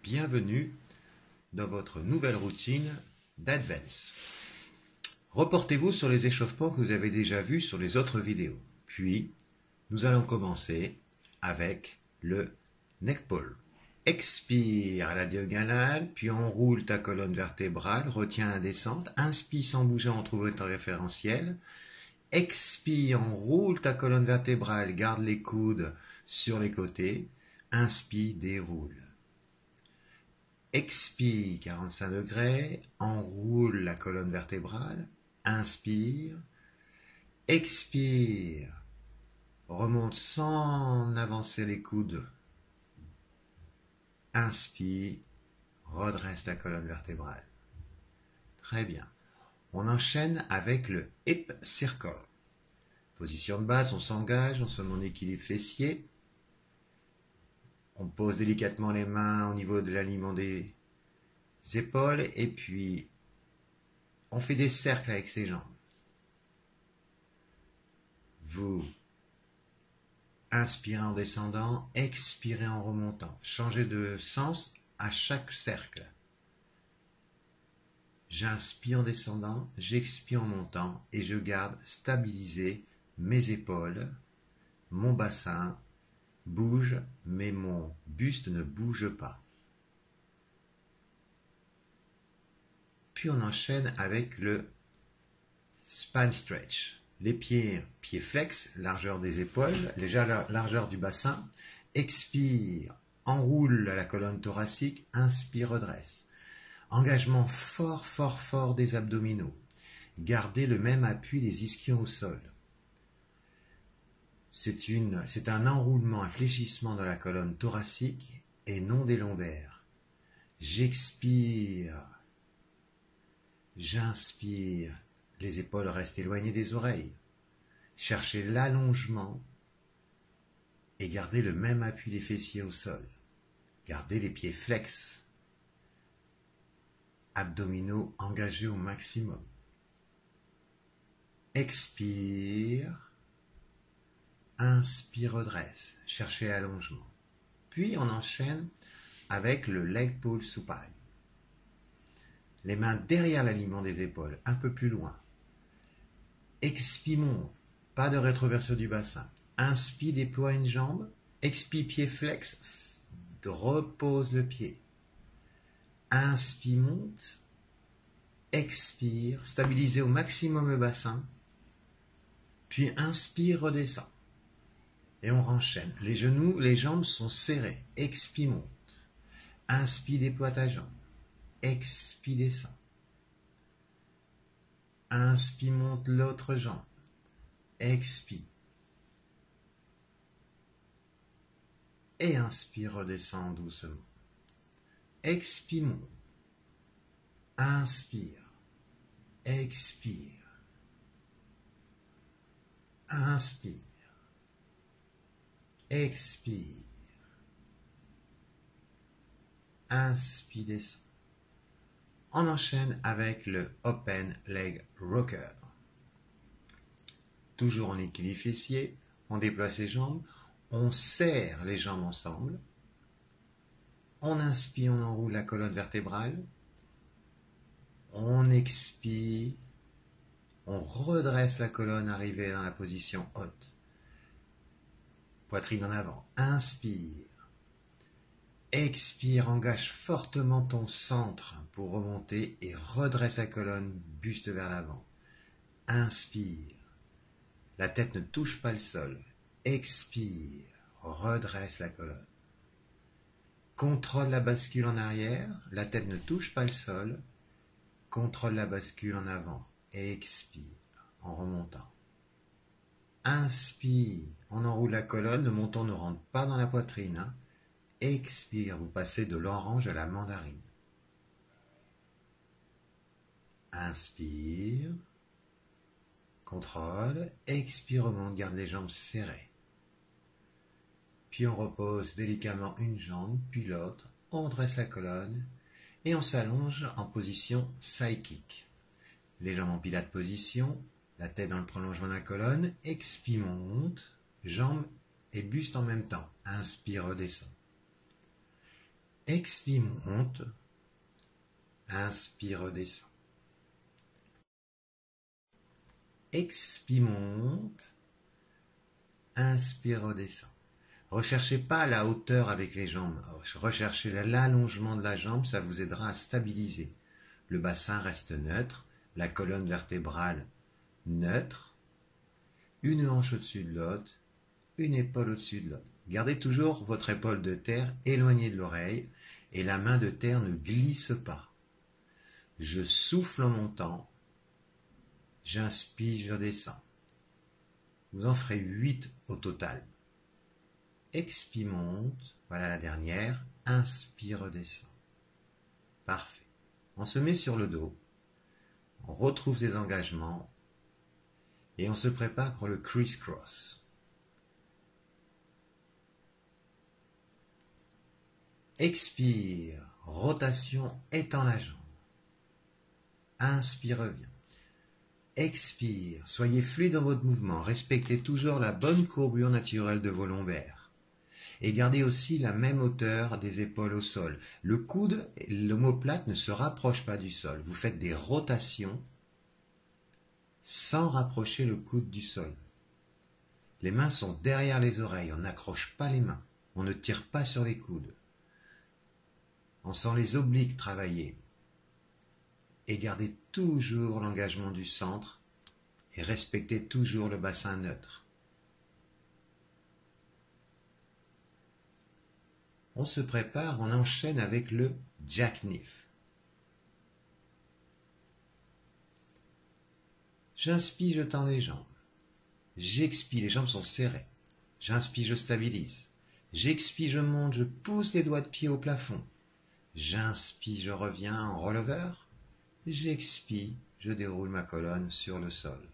bienvenue dans votre nouvelle routine d'Advance. Reportez-vous sur les échauffements que vous avez déjà vus sur les autres vidéos. Puis, nous allons commencer avec le neck pull. Expire à la diagonale, puis enroule ta colonne vertébrale, retiens la descente, inspire sans bouger en trouvant ton référentiel. Expire, enroule ta colonne vertébrale, garde les coudes sur les côtés, inspire, déroule. Expire 45 degrés, enroule la colonne vertébrale, inspire, expire, remonte sans avancer les coudes, inspire, redresse la colonne vertébrale. Très bien. On enchaîne avec le hip circle. Position de base, on s'engage, on se met en équilibre fessier. On pose délicatement les mains au niveau de l'alignement des épaules et puis on fait des cercles avec ses jambes. Vous inspirez en descendant, expirez en remontant. Changez de sens à chaque cercle. J'inspire en descendant, j'expire en montant et je garde stabilisé mes épaules, mon bassin bouge, mais mon buste ne bouge pas. Puis on enchaîne avec le spine stretch. Les pieds flex, largeur des épaules, largeur du bassin. Expire, enroule la colonne thoracique, inspire, redresse. Engagement fort, fort, fort des abdominaux. Gardez le même appui des ischions au sol. C'est un enroulement, un fléchissement dans la colonne thoracique et non des lombaires. J'expire, j'inspire, les épaules restent éloignées des oreilles. Cherchez l'allongement et gardez le même appui des fessiers au sol. Gardez les pieds flex. Abdominaux engagés au maximum. Expire. Inspire, redresse, cherchez allongement. Puis on enchaîne avec le leg pull supine. Les mains derrière l'alignement des épaules, un peu plus loin. Expire, monte, pas de rétroversion du bassin. Inspire, déploie une jambe. Expire, pied flex, repose le pied. Inspire, monte. Expire, stabilisez au maximum le bassin. Puis inspire, redescend. Et on renchaîne. Les genoux, les jambes sont serrées. Expire, monte. Inspire, déploie ta jambe. Expire, descend. Inspire, monte l'autre jambe. Expire. Et inspire, redescend doucement. Expire, monte. Inspire. Expire. Inspire. Expire. Inspire, descend. On enchaîne avec le open leg rocker. Toujours en équilibre fessier, on déplace les jambes, on serre les jambes ensemble. On inspire, on enroule la colonne vertébrale. On expire, on redresse la colonne arrivée dans la position haute. Poitrine en avant. Inspire. Expire, engage fortement ton centre pour remonter et redresse la colonne, buste vers l'avant. Inspire. La tête ne touche pas le sol. Expire. Redresse la colonne. Contrôle la bascule en arrière. La tête ne touche pas le sol. Contrôle la bascule en avant. Expire en remontant. Inspire, on enroule la colonne, le menton ne rentre pas dans la poitrine. Expire, vous passez de l'orange à la mandarine. Inspire, contrôle, expire, remonte, garde les jambes serrées. Puis on repose délicatement une jambe, puis l'autre, on dresse la colonne et on s'allonge en position side kick. Les jambes en pilates position, la tête dans le prolongement de la colonne, expire, monte, jambes et buste en même temps. Inspire, redescend. Expire, monte. Inspire, redescend. Expire, monte. Inspire, redescend. Recherchez pas la hauteur avec les jambes. Recherchez l'allongement de la jambe, ça vous aidera à stabiliser. Le bassin reste neutre, la colonne vertébrale neutre, une hanche au-dessus de l'autre, une épaule au-dessus de l'autre. Gardez toujours votre épaule de terre éloignée de l'oreille et la main de terre ne glisse pas. Je souffle en montant, j'inspire, je redescends. Vous en ferez 8 au total. Expire, monte, voilà la dernière, inspire, redescend. Parfait. On se met sur le dos, on retrouve des engagements et on se prépare pour le criss-cross. Expire, rotation, étend la jambe. Inspire, revient. Expire, soyez fluide dans votre mouvement, respectez toujours la bonne courbure naturelle de vos lombaires. Et gardez aussi la même hauteur des épaules au sol. Le coude, l'omoplate ne se rapproche pas du sol. Vous faites des rotations sans rapprocher le coude du sol. Les mains sont derrière les oreilles, on n'accroche pas les mains, on ne tire pas sur les coudes. On sent les obliques travailler. Et gardez toujours l'engagement du centre et respectez toujours le bassin neutre. On se prépare, on enchaîne avec le jackknife. J'inspire, je tends les jambes. J'expire, les jambes sont serrées. J'inspire, je stabilise. J'expire, je monte, je pousse les doigts de pied au plafond. J'inspire, je reviens en rollover. J'expire, je déroule ma colonne sur le sol.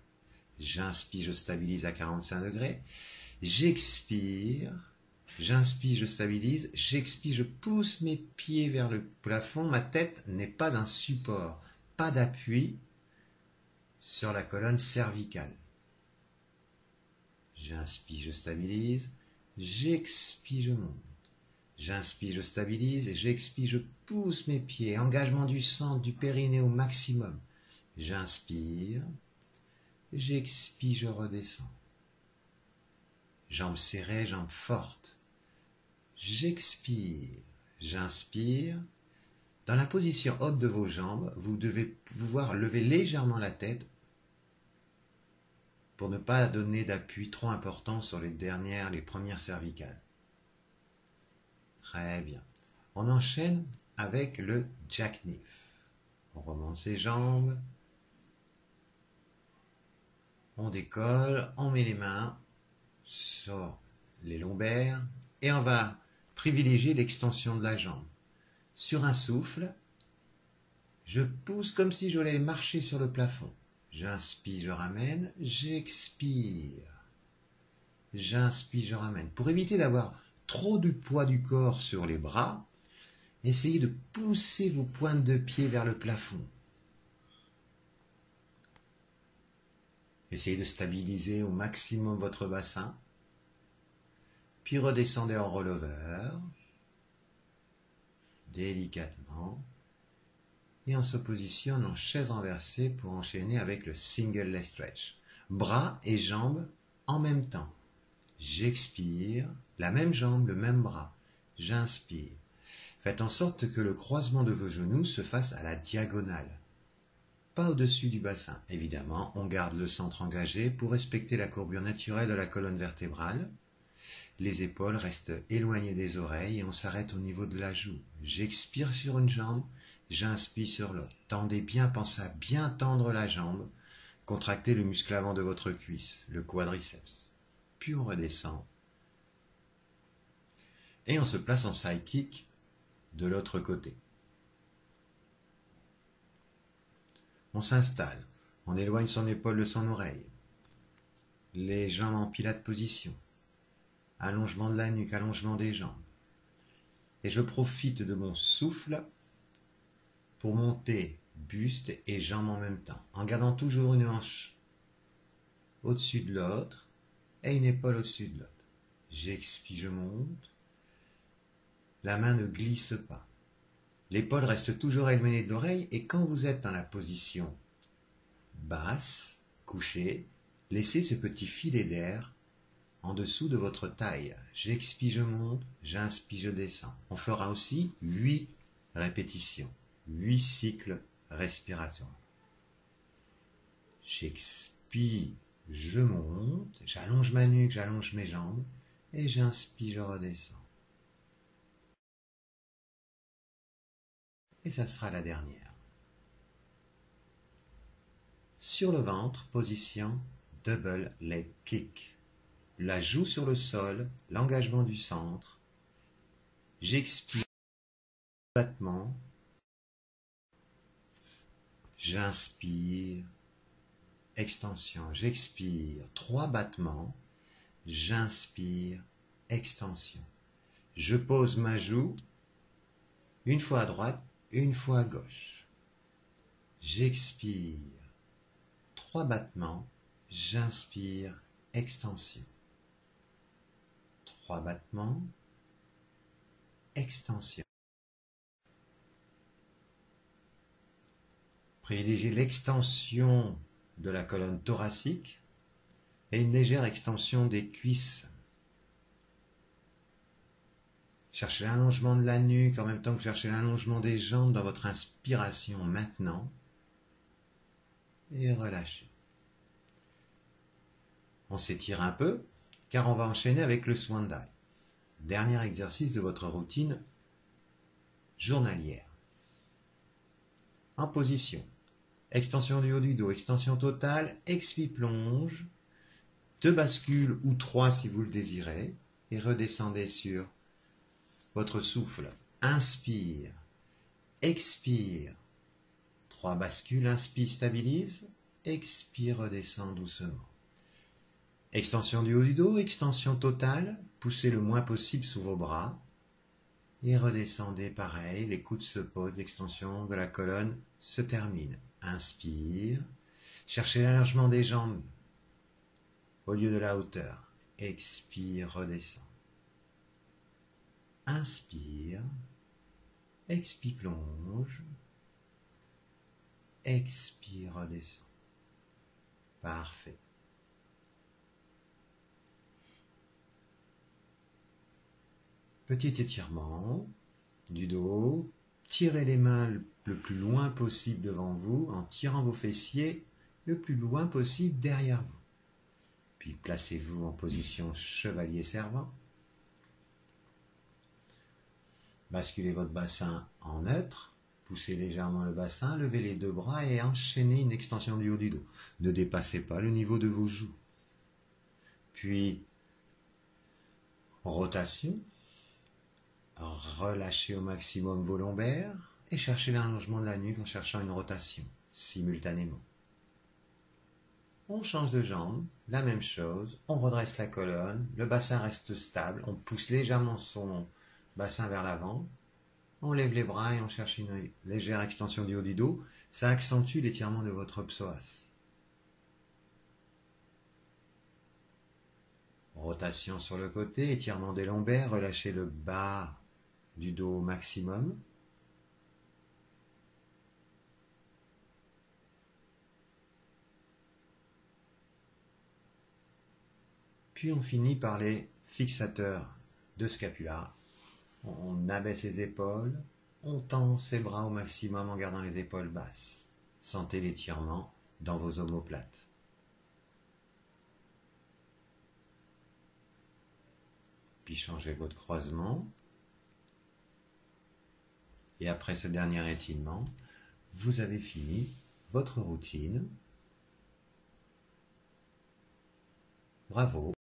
J'inspire, je stabilise à 45 degrés. J'expire, j'inspire, je stabilise. J'expire, je pousse mes pieds vers le plafond. Ma tête n'est pas un support, pas d'appui sur la colonne cervicale. J'inspire, je stabilise. J'expire, je monte. J'inspire, je stabilise et j'expire, je pousse mes pieds. Engagement du centre, du périnée au maximum. J'inspire, j'expire, je redescends. Jambes serrées, jambes fortes. J'expire, j'inspire. Dans la position haute de vos jambes, vous devez pouvoir lever légèrement la tête pour ne pas donner d'appui trop important sur les premières cervicales. Très bien. On enchaîne avec le jackknife. On remonte ses jambes. On décolle, on met les mains sur les lombaires et on va privilégier l'extension de la jambe. Sur un souffle, je pousse comme si j'allais marcher sur le plafond. J'inspire, je ramène, j'expire. J'inspire, je ramène. Pour éviter d'avoir trop du poids du corps sur les bras, essayez de pousser vos pointes de pied vers le plafond. Essayez de stabiliser au maximum votre bassin. Puis redescendez en rollover, délicatement. Et on se positionne en chaise renversée pour enchaîner avec le single leg stretch. Bras et jambes en même temps. J'expire, la même jambe, le même bras. J'inspire. Faites en sorte que le croisement de vos genoux se fasse à la diagonale. Pas au-dessus du bassin. Évidemment, on garde le centre engagé pour respecter la courbure naturelle de la colonne vertébrale. Les épaules restent éloignées des oreilles et on s'arrête au niveau de la joue. J'expire sur une jambe, j'inspire sur l'autre. Tendez bien, pensez à bien tendre la jambe. Contractez le muscle avant de votre cuisse, le quadriceps. Puis on redescend. Et on se place en side kick de l'autre côté. On s'installe. On éloigne son épaule de son oreille. Les jambes en pilates position. Allongement de la nuque, allongement des jambes. Et je profite de mon souffle pour monter buste et jambes en même temps, en gardant toujours une hanche au-dessus de l'autre et une épaule au-dessus de l'autre. J'expire, je monte. la main ne glisse pas. L'épaule reste toujours éloignée de l'oreille et quand vous êtes dans la position basse, couchée, laissez ce petit filet d'air en dessous de votre taille. J'expire, je monte, j'inspire, je descends. On fera aussi 8 répétitions, 8 cycles respiratoires. J'expire, je monte, j'allonge ma nuque, j'allonge mes jambes et j'inspire, je redescends. Et ça sera la dernière. Sur le ventre, position double leg kick. La joue sur le sol, l'engagement du centre. J'expire, battement. J'inspire, extension. J'expire, 3 battements. J'inspire, extension. Je pose ma joue, une fois à droite, une fois à gauche. J'expire, 3 battements. J'inspire, extension. 3 battements, extension. Privilégiez l'extension de la colonne thoracique et une légère extension des cuisses. Cherchez l'allongement de la nuque en même temps que vous cherchez l'allongement des jambes dans votre inspiration maintenant. Et relâchez. On s'étire un peu car on va enchaîner avec le Swan Dive. Dernier exercice de votre routine journalière. En position. Extension du haut du dos, extension totale, expire plonge, 2 bascules ou 3 si vous le désirez, et redescendez sur votre souffle. Inspire, expire, 3 bascules, inspire, stabilise, expire, redescend doucement. Extension du haut du dos, extension totale, poussez le moins possible sous vos bras, et redescendez pareil, les coudes se posent, l'extension de la colonne se termine. Inspire, cherchez l'allongement des jambes au lieu de la hauteur. Expire, redescend. Inspire, expire, plonge, expire, redescend. Parfait. Petit étirement du dos, tirez les mains le plus loin possible devant vous en tirant vos fessiers le plus loin possible derrière vous. Puis placez-vous en position chevalier servant. Basculez votre bassin en neutre, poussez légèrement le bassin, levez les 2 bras et enchaînez une extension du haut du dos. Ne dépassez pas le niveau de vos joues. Puis, rotation. Relâchez au maximum vos lombaires et cherchez l'allongement de la nuque en cherchant une rotation simultanément. On change de jambe, la même chose, on redresse la colonne, le bassin reste stable, on pousse légèrement son bassin vers l'avant, on lève les bras et on cherche une légère extension du haut du dos, ça accentue l'étirement de votre psoas. Rotation sur le côté, étirement des lombaires, relâchez le bas du dos au maximum. Puis on finit par les fixateurs de scapula. On abaisse les épaules, on tend ses bras au maximum en gardant les épaules basses. Sentez l'étirement dans vos omoplates. Puis changez votre croisement. Et après ce dernier étirement, vous avez fini votre routine. Bravo!